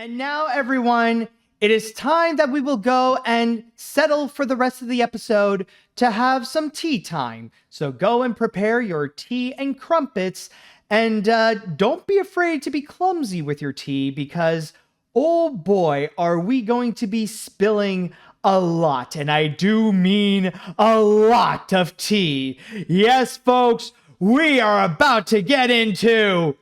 And now, everyone, it is time that we will go and settle for the rest of the episode to have some tea time. So go and prepare your tea and crumpets, and don't be afraid to be clumsy with your tea, because, oh boy, are we going to be spilling a lot, and I do mean a lot of tea. Yes, folks, we are about to get into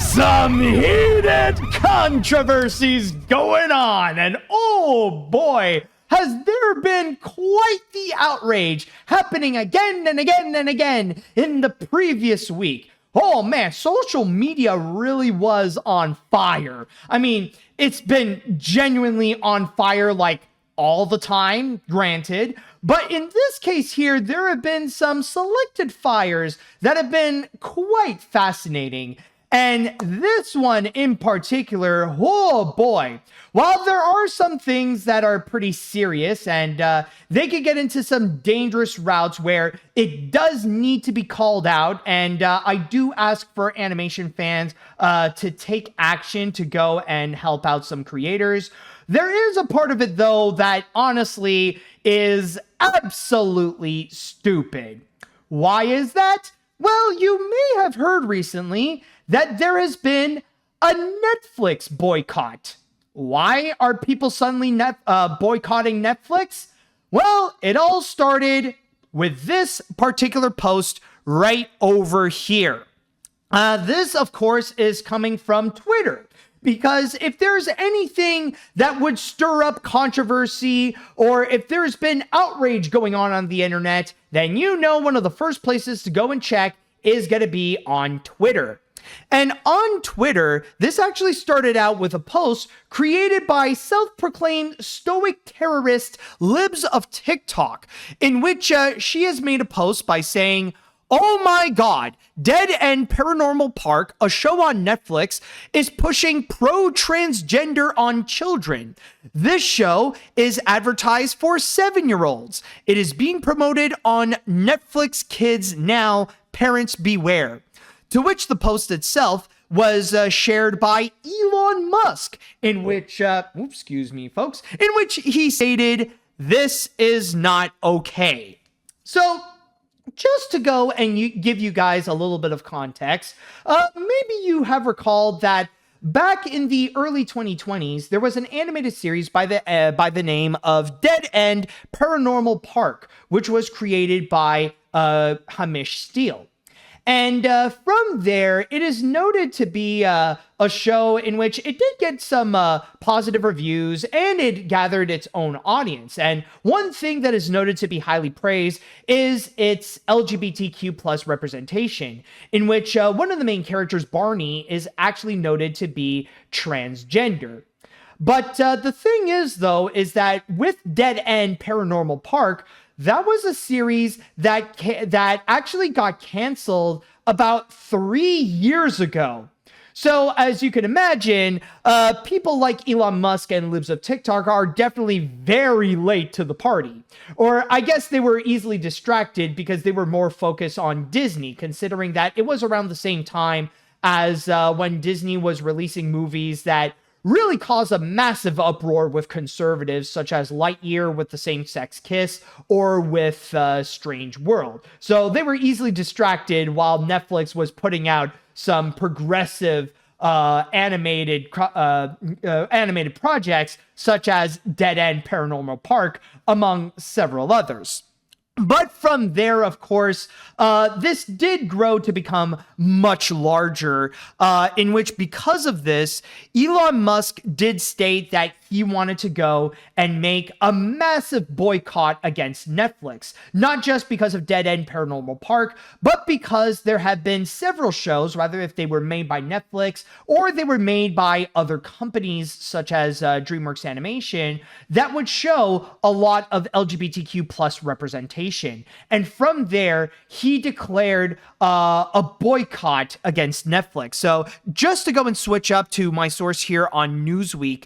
some heated controversies going on, and oh boy, has there been quite the outrage happening again and again and again in the previous week. Oh man, social media really was on fire. I mean, it's been genuinely on fire like all the time, granted, but in this case here, there have been some selected fires that have been quite fascinating. And this one in particular, oh boy, while there are some things that are pretty serious and they could get into some dangerous routes where it does need to be called out, and I do ask for animation fans to take action to go and help out some creators. There is a part of it, though, that honestly is absolutely stupid. Why is that? Well, you may have heard recently that there has been a Netflix boycott. Why are people suddenly boycotting Netflix? Well, it all started with this particular post right over here. This, of course, is coming from Twitter. Because if there's anything that would stir up controversy, or if there's been outrage going on the internet, then you know one of the first places to go and check is going to be on Twitter. And on Twitter, this actually started out with a post created by self-proclaimed stoic terrorist Libs of TikTok, in which she has made a post by saying, "Oh my God, Dead End Paranormal Park, a show on Netflix, is pushing pro-transgender on children. This show is advertised for 7-year-olds. It is being promoted on Netflix Kids now. Parents beware." To which the post itself was shared by Elon Musk, in which, excuse me, folks, in which he stated, "This is not okay." So, just to go and give you guys a little bit of context, maybe you have recalled that back in the early 2020s, there was an animated series by the name of Dead End Paranormal Park, which was created by Hamish Steele. And from there, it is noted to be a show in which it did get some positive reviews, and it gathered its own audience. And one thing that is noted to be highly praised is its LGBTQ plus representation, in which one of the main characters, Barney, is actually noted to be transgender. But the thing is, though, is that with Dead End Paranormal Park, that was a series that actually got canceled about 3 years ago. So as you can imagine, people like Elon Musk and Libs of TikTok are definitely very late to the party. Or I guess they were easily distracted because they were more focused on Disney, considering that it was around the same time as when Disney was releasing movies that really caused a massive uproar with conservatives, such as Lightyear with the same-sex kiss, or with Strange World. So they were easily distracted while Netflix was putting out some progressive animated projects, such as Dead End Paranormal Park, among several others. But from there, of course, this did grow to become much larger, in which, because of this, Elon Musk did state that he wanted to go and make a massive boycott against Netflix, not just because of Dead End Paranormal Park, but because there have been several shows, whether if they were made by Netflix or they were made by other companies such as DreamWorks Animation, that would show a lot of LGBTQ plus representation. And from there, he declared a boycott against Netflix. So just to go and switch up to my source here on Newsweek,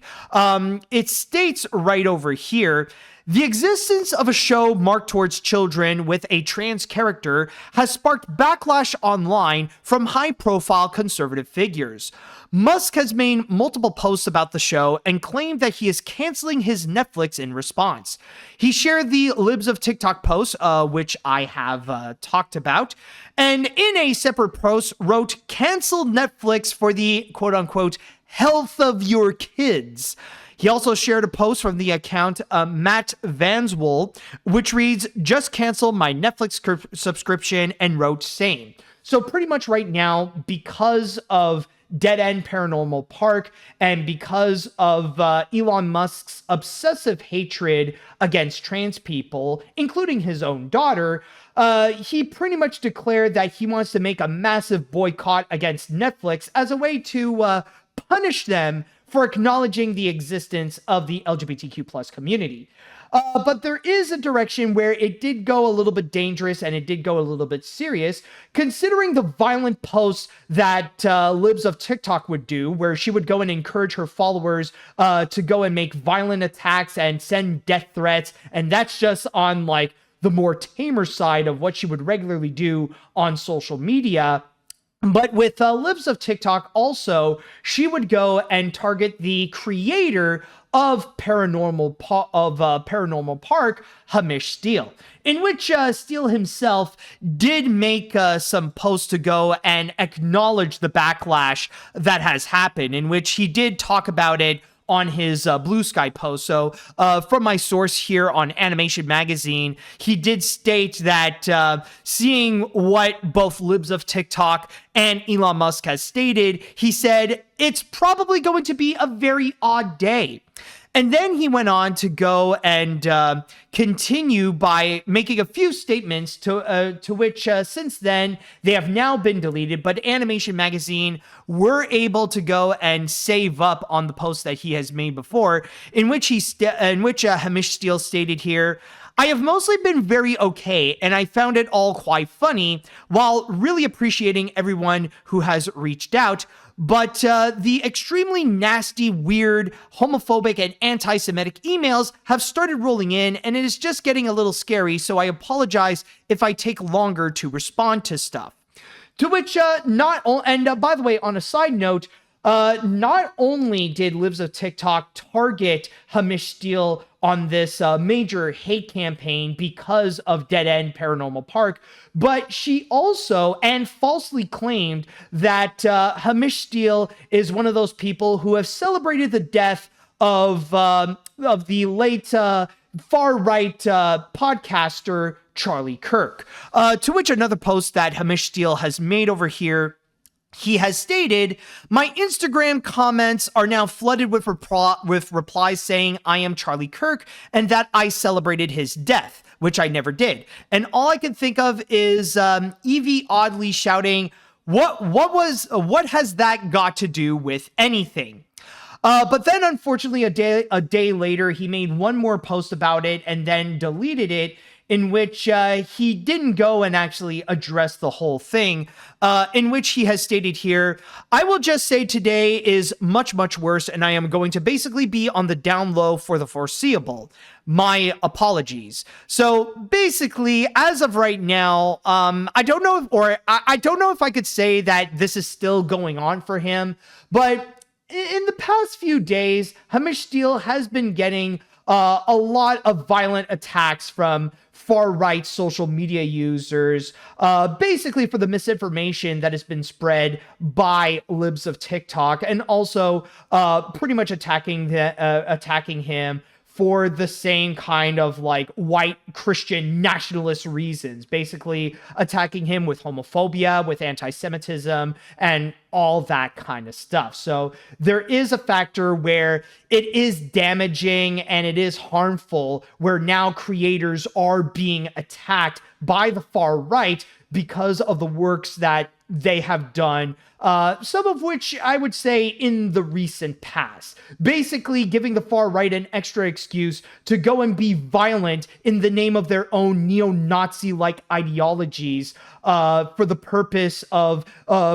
it states right over here The existence of a show marked towards children with a trans character has sparked backlash online from high-profile conservative figures. Musk has made multiple posts about the show and claimed that he is canceling his Netflix in response. He shared the Libs of TikTok post, which I have talked about, and in a separate post wrote, "Cancel Netflix for the quote-unquote health of your kids." He also shared a post from the account Matt Vanswool, which reads, "Just cancel my Netflix subscription," and wrote same. So pretty much right now, because of Dead End Paranormal Park and because of Elon Musk's obsessive hatred against trans people, including his own daughter, he pretty much declared that he wants to make a massive boycott against Netflix as a way to punish them for acknowledging the existence of the LGBTQ plus community. But there is a direction where it did go a little bit dangerous and it did go a little bit serious, considering the violent posts that Libs of TikTok would do, where she would go and encourage her followers to go and make violent attacks and send death threats. And that's just on like the more tamer side of what she would regularly do on social media. But with Libs of TikTok also, she would go and target the creator of Paranormal Park, Hamish Steele, in which Steele himself did make some posts to go and acknowledge the backlash that has happened, in which he did talk about it on his Blue Sky post. So from my source here on Animation Magazine, he did state that seeing what both Libs of TikTok and Elon Musk has stated, he said, "It's probably going to be a very odd day." And then he went on to go and continue by making a few statements to which since then they have now been deleted. But Animation Magazine were able to go and save up on the post that he has made before, in which Hamish Steele stated here, "I have mostly been very okay, and I found it all quite funny, while really appreciating everyone who has reached out. But the extremely nasty, weird, homophobic, and anti-Semitic emails have started rolling in, and it is just getting a little scary, so I apologize if I take longer to respond to stuff." To which, by the way, on a side note, not only did Libs of TikTok target Hamish Steele on this major hate campaign because of Dead End Paranormal Park, but she also and falsely claimed that Hamish Steele is one of those people who have celebrated the death of the late far-right podcaster Charlie Kirk. To which another post that Hamish Steele has made over here, he has stated, "My Instagram comments are now flooded with replies saying I am Charlie Kirk and that I celebrated his death, which I never did. And all I can think of is Evie oddly shouting, what has that got to do with anything?" But then, unfortunately, a day later, he made one more post about it and then deleted it, in which he didn't go and actually address the whole thing, in which he has stated here, "I will just say today is much, much worse, and I am going to basically be on the down low for the foreseeable. My apologies." So basically, as of right now, I don't know if I could say that this is still going on for him, but in the past few days, Hamish Steele has been getting a lot of violent attacks from far-right social media users, basically for the misinformation that has been spread by Libs of TikTok, and also pretty much attacking him for the same kind of like white Christian nationalist reasons, basically attacking him with homophobia, with anti-Semitism, and all that kind of stuff. So there is a factor where it is damaging and it is harmful, where now creators are being attacked by the far right because of the works that they have done, some of which I would say in the recent past, basically giving the far right an extra excuse to go and be violent in the name of their own neo-Nazi-like ideologies, for the purpose of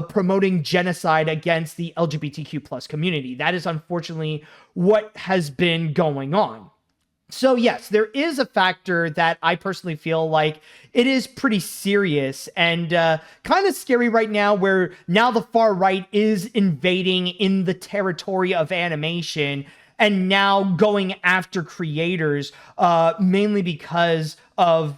promoting genocide against the LGBTQ plus community. That is unfortunately what has been going on. So yes, there is a factor that I personally feel like it is pretty serious and kind of scary right now, where now the far right is invading in the territory of animation and now going after creators, mainly because of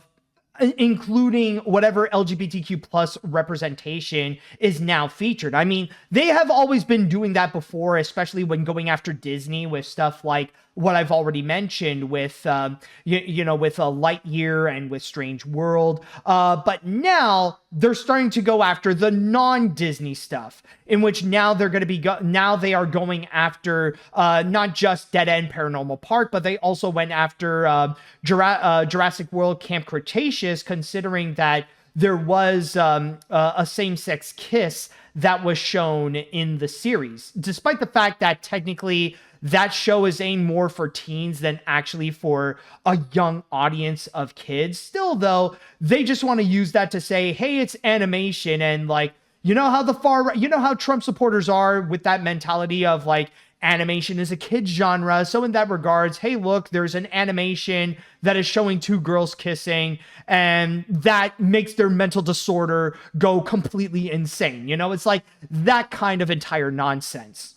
including whatever LGBTQ plus representation is now featured. I mean, they have always been doing that before, especially when going after Disney with stuff like what I've already mentioned with, with Lightyear and with Strange World. But now they're starting to go after the non-Disney stuff, in which now they're going to be, now they are going after not just Dead End Paranormal Park, but they also went after Jurassic World Camp Cretaceous, considering that there was a same-sex kiss that was shown in the series, despite the fact that technically that show is aimed more for teens than actually for a young audience of kids. Still, though, they just want to use that to say, hey, it's animation. And like, you know how the far right, you know how Trump supporters are with that mentality of like, animation is a kid's genre. So in that regards, hey, look, there's an animation that is showing two girls kissing, and that makes their mental disorder go completely insane. You know, it's like that kind of entire nonsense.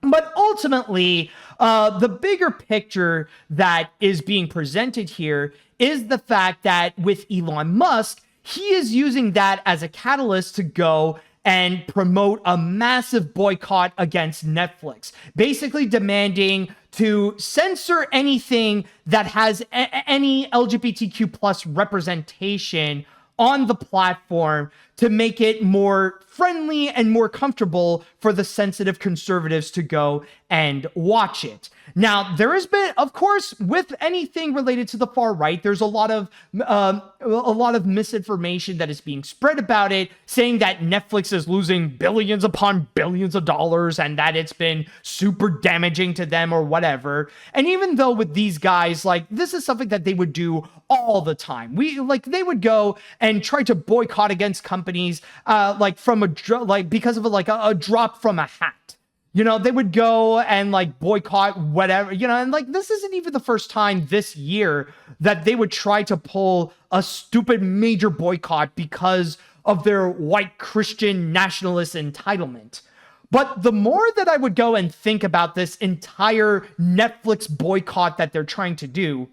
But ultimately, the bigger picture that is being presented here is the fact that with Elon Musk, he is using that as a catalyst to go and promote a massive boycott against Netflix, basically demanding to censor anything that has any LGBTQ plus representation on the platform, to make it more friendly and more comfortable for the sensitive conservatives to go and watch it. Now, there has been, of course, with anything related to the far right, there's a lot of misinformation that is being spread about it, saying that Netflix is losing billions upon billions of dollars and that it's been super damaging to them or whatever. And even though with these guys, like, this is something that they would do all the time. They would go and try to boycott against companies, because of a drop from a hat. You know, they would go and like boycott whatever, you know, and like this isn't even the first time this year that they would try to pull a stupid major boycott because of their white Christian nationalist entitlement. But the more that I would go and think about this entire Netflix boycott that they're trying to do,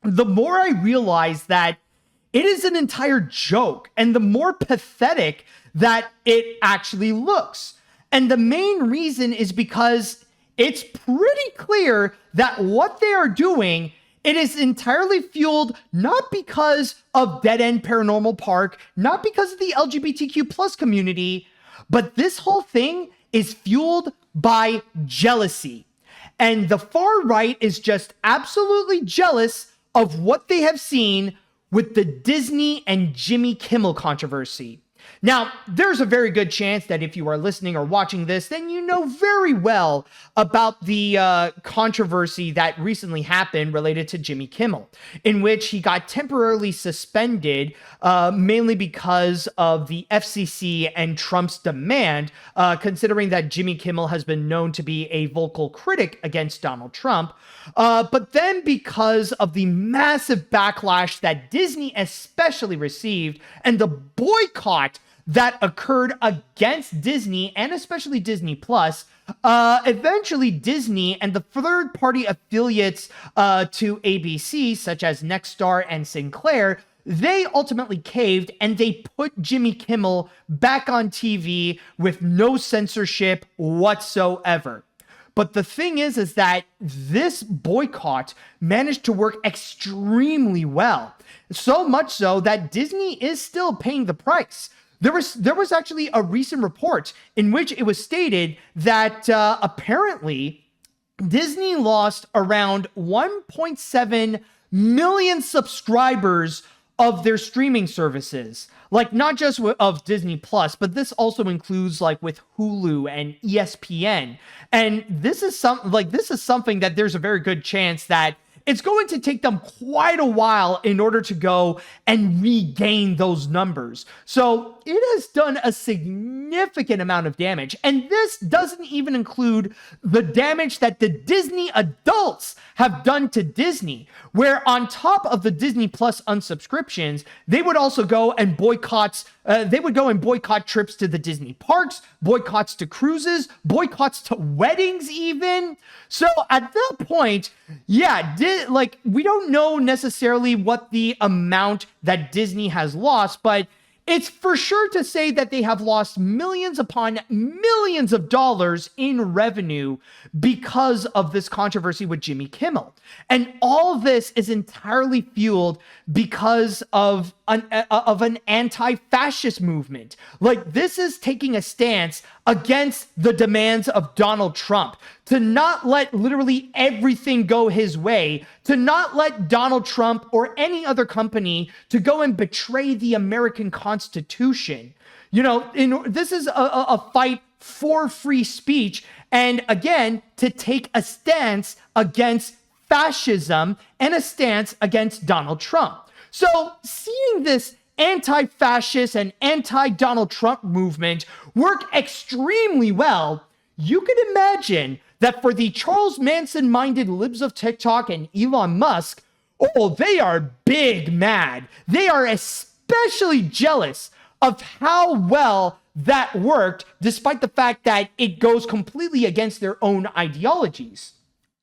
the more I realize that it is an entire joke, and the more pathetic that it actually looks. And the main reason is because it's pretty clear that what they are doing, it is entirely fueled not because of Dead End Paranormal Park, not because of the LGBTQ plus community, but this whole thing is fueled by jealousy. And the far right is just absolutely jealous of what they have seen with the Disney and Jimmy Kimmel controversy. Now, there's a very good chance that if you are listening or watching this, then you know very well about the controversy that recently happened related to Jimmy Kimmel, in which he got temporarily suspended, mainly because of the FCC and Trump's demand, considering that Jimmy Kimmel has been known to be a vocal critic against Donald Trump. But then because of the massive backlash that Disney especially received and the boycott that occurred against Disney and especially Disney Plus, eventually Disney and the third-party affiliates to ABC, such as Nexstar and Sinclair, they ultimately caved and they put Jimmy Kimmel back on TV with no censorship whatsoever. But the thing is that this boycott managed to work extremely well. So much so that Disney is still paying the price. There was actually a recent report in which it was stated that apparently Disney lost around 1.7 million subscribers of their streaming services. Like, not just of Disney Plus, but this also includes like with Hulu and ESPN. And this is something that there's a very good chance that it's going to take them quite a while in order to go and regain those numbers. So it has done a significant amount of damage. And this doesn't even include the damage that the Disney adults have done to Disney, where on top of the Disney Plus unsubscriptions, they would also go and boycott trips to the Disney parks, boycotts to cruises, boycotts to weddings even. So at that point, yeah, we don't know necessarily what the amount that Disney has lost, but it's for sure to say that they have lost millions upon millions of dollars in revenue because of this controversy with Jimmy Kimmel. And all this is entirely fueled because of an anti-fascist movement. Like, this is taking a stance against the demands of Donald Trump, to not let literally everything go his way, to not let Donald Trump or any other company to go and betray the American Constitution. You know, this is a fight for free speech, and again, to take a stance against fascism and a stance against Donald Trump. So seeing this anti-fascist and anti-Donald Trump movement work extremely well, you can imagine that for the Charles Manson-minded libs of TikTok and Elon Musk, oh, they are big mad. They are especially jealous of how well that worked, despite the fact that it goes completely against their own ideologies.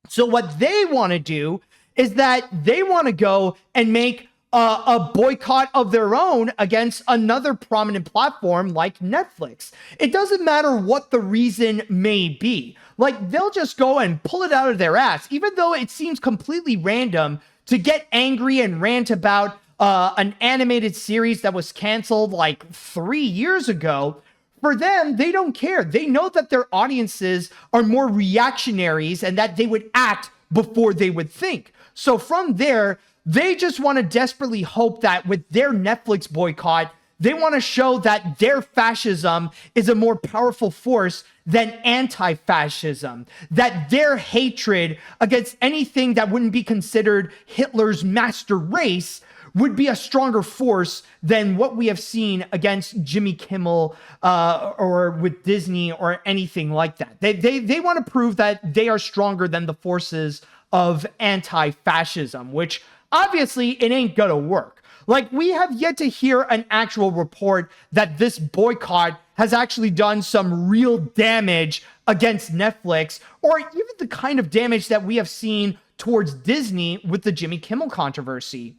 So what they want to do is that they want to go and make a boycott of their own against another prominent platform like Netflix. It doesn't matter what the reason may be. Like, they'll just go and pull it out of their ass, even though it seems completely random to get angry and rant about an animated series that was canceled like 3 years ago. For them, they don't care. They know that their audiences are more reactionaries and that they would act before they would think. So from there, they just want to desperately hope that with their Netflix boycott, they want to show that their fascism is a more powerful force than anti-fascism, that their hatred against anything that wouldn't be considered Hitler's master race would be a stronger force than what we have seen against Jimmy Kimmel or with Disney or anything like that. They want to prove that they are stronger than the forces of anti-fascism, which obviously it ain't gonna work. Like, we have yet to hear an actual report that this boycott has actually done some real damage against Netflix, or even the kind of damage that we have seen towards Disney with the Jimmy Kimmel controversy.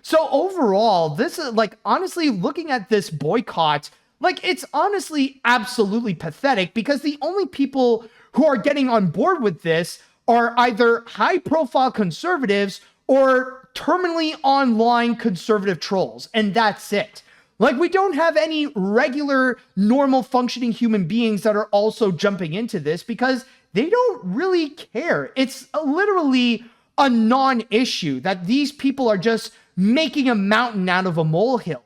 So overall, this is, like, honestly, looking at this boycott, like, it's honestly absolutely pathetic, because the only people who are getting on board with this are either high-profile conservatives or terminally online conservative trolls, and that's it. Like, we don't have any regular, normal functioning human beings that are also jumping into this because they don't really care. It's literally a non-issue that these people are just making a mountain out of a molehill.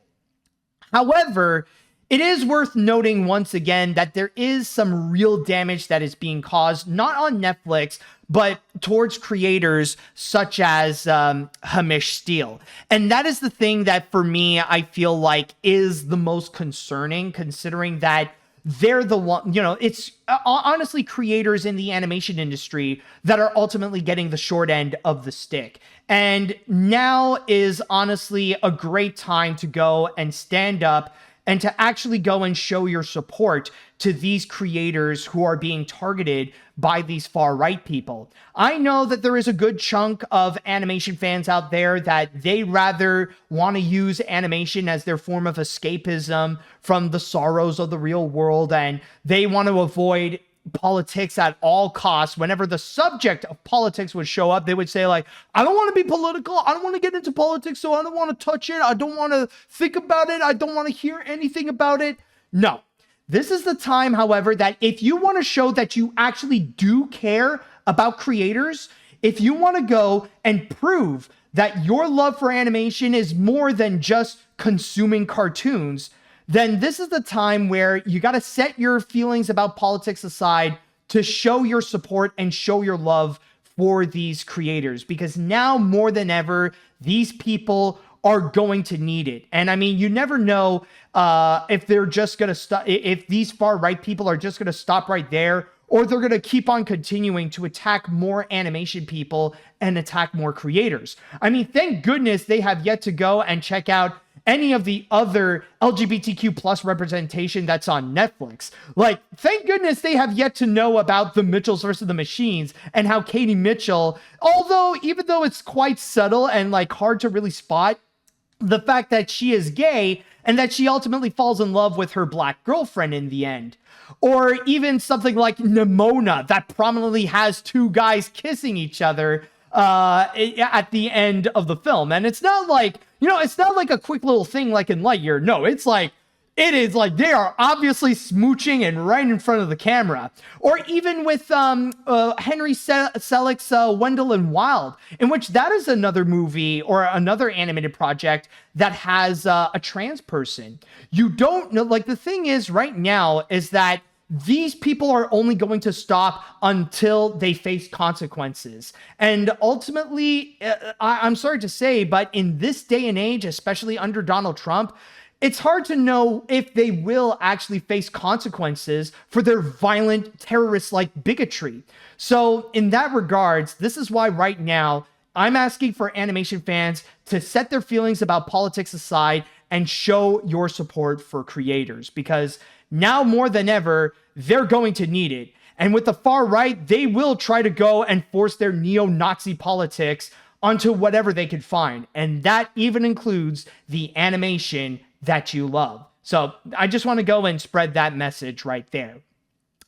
However, it is worth noting once again that there is some real damage that is being caused, not on Netflix, but towards creators such as Hamish Steele. And that is the thing that, for me, I feel like is the most concerning, considering that they're the one, you know, it's honestly creators in the animation industry that are ultimately getting the short end of the stick. And now is honestly a great time to go and stand up and to actually go and show your support to these creators who are being targeted by these far-right people. I know that there is a good chunk of animation fans out there that they rather want to use animation as their form of escapism from the sorrows of the real world, and they want to avoid politics at all costs. Whenever the subject of politics would show up, they would say, like, I don't want to be political. I don't want to get into politics, so I don't want to touch it. I don't want to think about it. I don't want to hear anything about it. No. This is the time, however, that if you want to show that you actually do care about creators, if you want to go and prove that your love for animation is more than just consuming cartoons, then this is the time where you got to set your feelings about politics aside to show your support and show your love for these creators. Because now more than ever, these people are going to need it. And I mean, you never know if they're just going to stop, if these far right people are just going to stop right there, or they're going to keep on continuing to attack more animation people and attack more creators. I mean, thank goodness they have yet to go and check out any of the other LGBTQ plus representation that's on Netflix. Like, thank goodness they have yet to know about the Mitchells versus the Machines and how Katie Mitchell, even though it's quite subtle and like hard to really spot, the fact that she is gay and that she ultimately falls in love with her black girlfriend in the end. Or even something like Nimona that prominently has two guys kissing each other at the end of the film. And it's not like, it's not like a quick little thing like in Lightyear. No, it is like they are obviously smooching and right in front of the camera. Or even with Henry Selick's Wendell and Wild, in which that is another movie or another animated project that has a trans person. You don't know, like the thing is right now is that these people are only going to stop until they face consequences. And ultimately, I'm sorry to say, but in this day and age, especially under Donald Trump, it's hard to know if they will actually face consequences for their violent terrorist-like bigotry. So in that regards, this is why right now I'm asking for animation fans to set their feelings about politics aside and show your support for creators, because now more than ever, they're going to need it. And with the far right, they will try to go and force their neo-Nazi politics onto whatever they can find. And that even includes the animation that you love. So I just want to go and spread that message right there.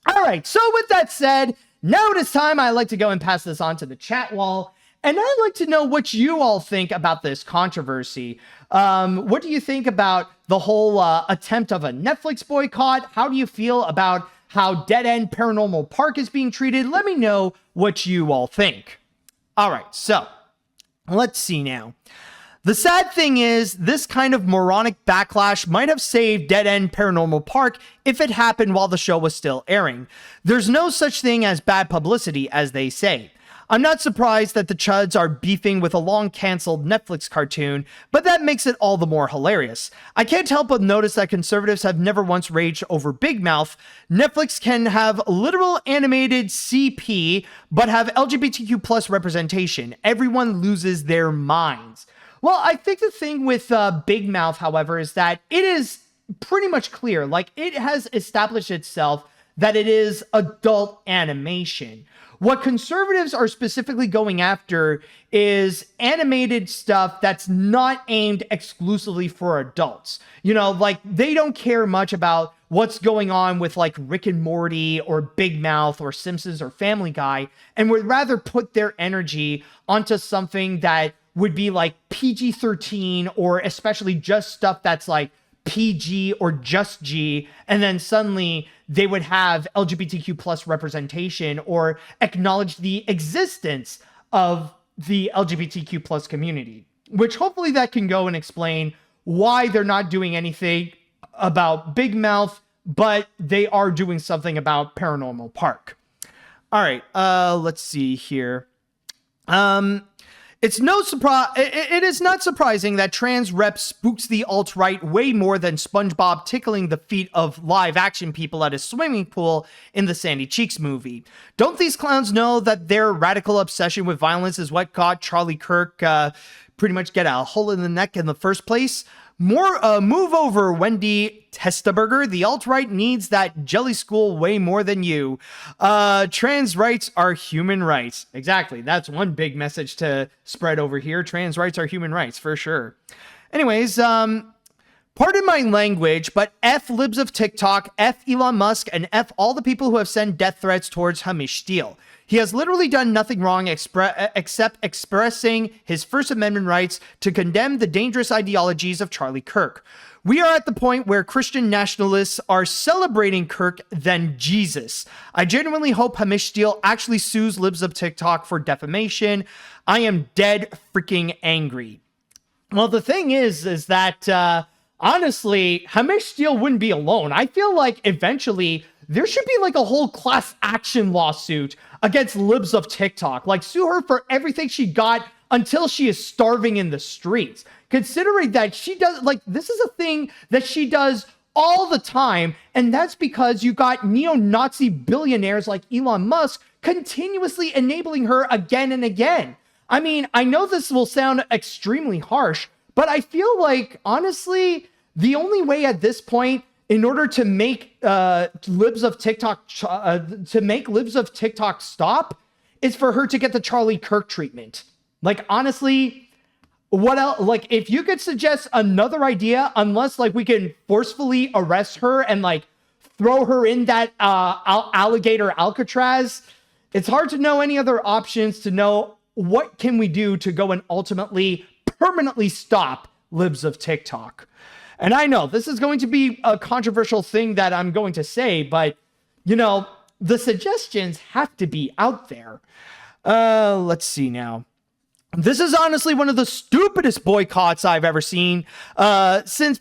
All right, so with that said, now it is time I like to go and pass this on to the chat wall. And I'd like to know what you all think about this controversy. What do you think about the whole attempt of a Netflix boycott? How do you feel about how Dead End Paranormal Park is being treated? Let me know what you all think. All right, so let's see now. The sad thing is, this kind of moronic backlash might have saved Dead End Paranormal Park if it happened while the show was still airing. There's no such thing as bad publicity, as they say. I'm not surprised that the Chuds are beefing with a long-canceled Netflix cartoon, but that makes it all the more hilarious. I can't help but notice that conservatives have never once raged over Big Mouth. Netflix can have literal animated CP, but have LGBTQ plus representation. Everyone loses their minds. Well, I think the thing with Big Mouth, however, is that it is pretty much clear. Like, it has established itself that it is adult animation. What conservatives are specifically going after is animated stuff that's not aimed exclusively for adults. Like, they don't care much about what's going on with like Rick and Morty or Big Mouth or Simpsons or Family Guy, and would rather put their energy onto something that would be like PG-13, or especially just stuff that's like PG or just G, and then suddenly they would have LGBTQ plus representation or acknowledge the existence of the LGBTQ plus community, which hopefully that can go and explain why they're not doing anything about Big Mouth, but they are doing something about Paranormal Park. All right, let's see here. It's no surprise. It is not surprising that trans rep spooks the alt-right way more than SpongeBob tickling the feet of live-action people at a swimming pool in the Sandy Cheeks movie. Don't these clowns know that their radical obsession with violence is what got Charlie Kirk pretty much get a hole in the neck in the first place? Move over, Wendy Testaberger. The alt-right needs that jelly school way more than you. Trans rights are human rights. Exactly. That's one big message to spread over here. Trans rights are human rights, for sure. Anyways, pardon my language, but F libs of TikTok, F Elon Musk, and F all the people who have sent death threats towards Hamish Steele. He has literally done nothing wrong except expressing his First Amendment rights to condemn the dangerous ideologies of Charlie Kirk. We are at the point where Christian nationalists are celebrating Kirk than Jesus. I genuinely hope Hamish Steele actually sues libs of TikTok for defamation. I am dead freaking angry. Well, the thing is that, honestly, Hamish Steele wouldn't be alone. I feel like eventually there should be like a whole class action lawsuit against libs of TikTok. Like, sue her for everything she got until she is starving in the streets. Considering that she does, like, this is a thing that she does all the time, and that's because you got neo-Nazi billionaires like Elon Musk continuously enabling her again and again. I mean, I know this will sound extremely harsh, but I feel like, honestly, the only way at this point, in order to make libs of TikTok stop, is for her to get the Charlie Kirk treatment. Like, honestly, what else? Like, if you could suggest another idea, unless like we can forcefully arrest her and like throw her in that alligator Alcatraz, it's hard to know any other options to know what can we do to go and ultimately permanently stop libs of TikTok. And I know this is going to be a controversial thing that I'm going to say, but, you know, the suggestions have to be out there. Let's see now. This is honestly one of the stupidest boycotts I've ever seen. Since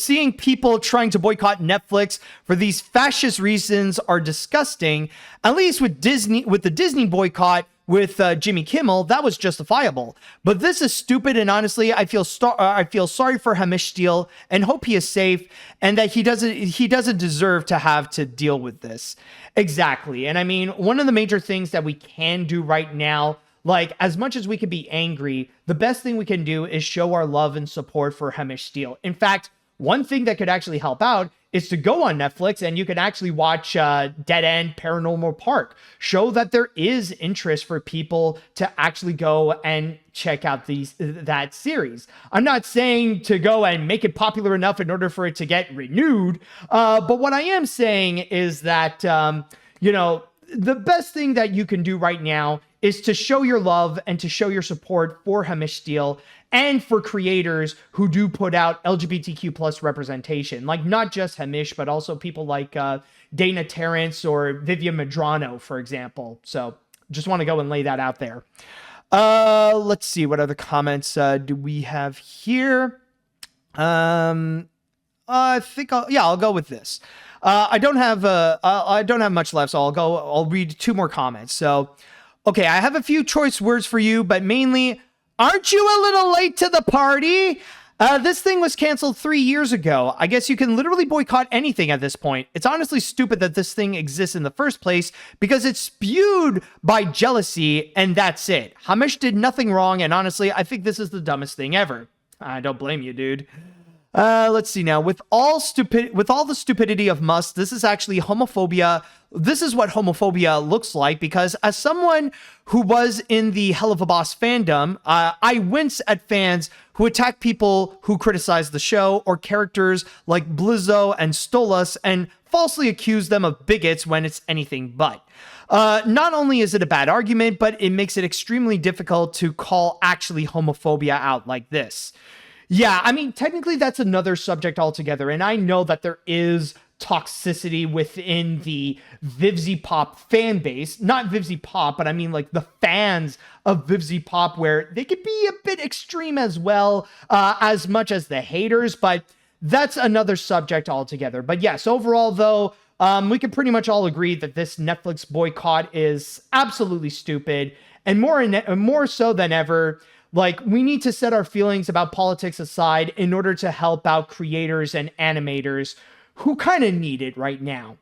seeing people trying to boycott Netflix for these fascist reasons are disgusting. At least with the Disney boycott with Jimmy Kimmel, that was justifiable. But this is stupid, and honestly, I feel sorry for Hamish Steele and hope he is safe and that he doesn't deserve to have to deal with this. Exactly. And I mean, one of the major things that we can do right now, like, as much as we can be angry, the best thing we can do is show our love and support for Hamish Steele. In fact, one thing that could actually help out is to go on Netflix and you can actually watch Dead End Paranormal Park. Show that there is interest for people to actually go and check out that series. I'm not saying to go and make it popular enough in order for it to get renewed, but what I am saying is that, you know, the best thing that you can do right now is to show your love and to show your support for Hamish Steele and for creators who do put out LGBTQ plus representation, like not just Hamish, but also people like Dana Terrence or Vivian Madrano, for example. So just want to go and lay that out there. Let's see, what other comments do we have here? I think I'll go with this. I don't have much left, so I'll read two more comments. So, okay, I have a few choice words for you, but mainly, aren't you a little late to the party? This thing was canceled 3 years ago. I guess you can literally boycott anything at this point. It's honestly stupid that this thing exists in the first place because it's spewed by jealousy, and that's it. Hamish did nothing wrong, and honestly, I think this is the dumbest thing ever. I don't blame you, dude. Let's see now. With all the stupidity of Musk, this is actually homophobia. This is what homophobia looks like, because as someone who was in the Hell of a Boss fandom, I wince at fans who attack people who criticize the show or characters like Blizzo and Stolas and falsely accuse them of bigots when it's anything but. Not only is it a bad argument, but it makes it extremely difficult to call actually homophobia out like this. Yeah, I mean, technically that's another subject altogether, and I know that there is toxicity within the Vivzy Pop fan base. Not Vivzy Pop, but I mean like the fans of Vivzy Pop, where they could be a bit extreme as well, as much as the haters, but that's another subject altogether. But yes, overall though, we can pretty much all agree that this Netflix boycott is absolutely stupid, and more so than ever, like, we need to set our feelings about politics aside in order to help out creators and animators who kind of need it right now.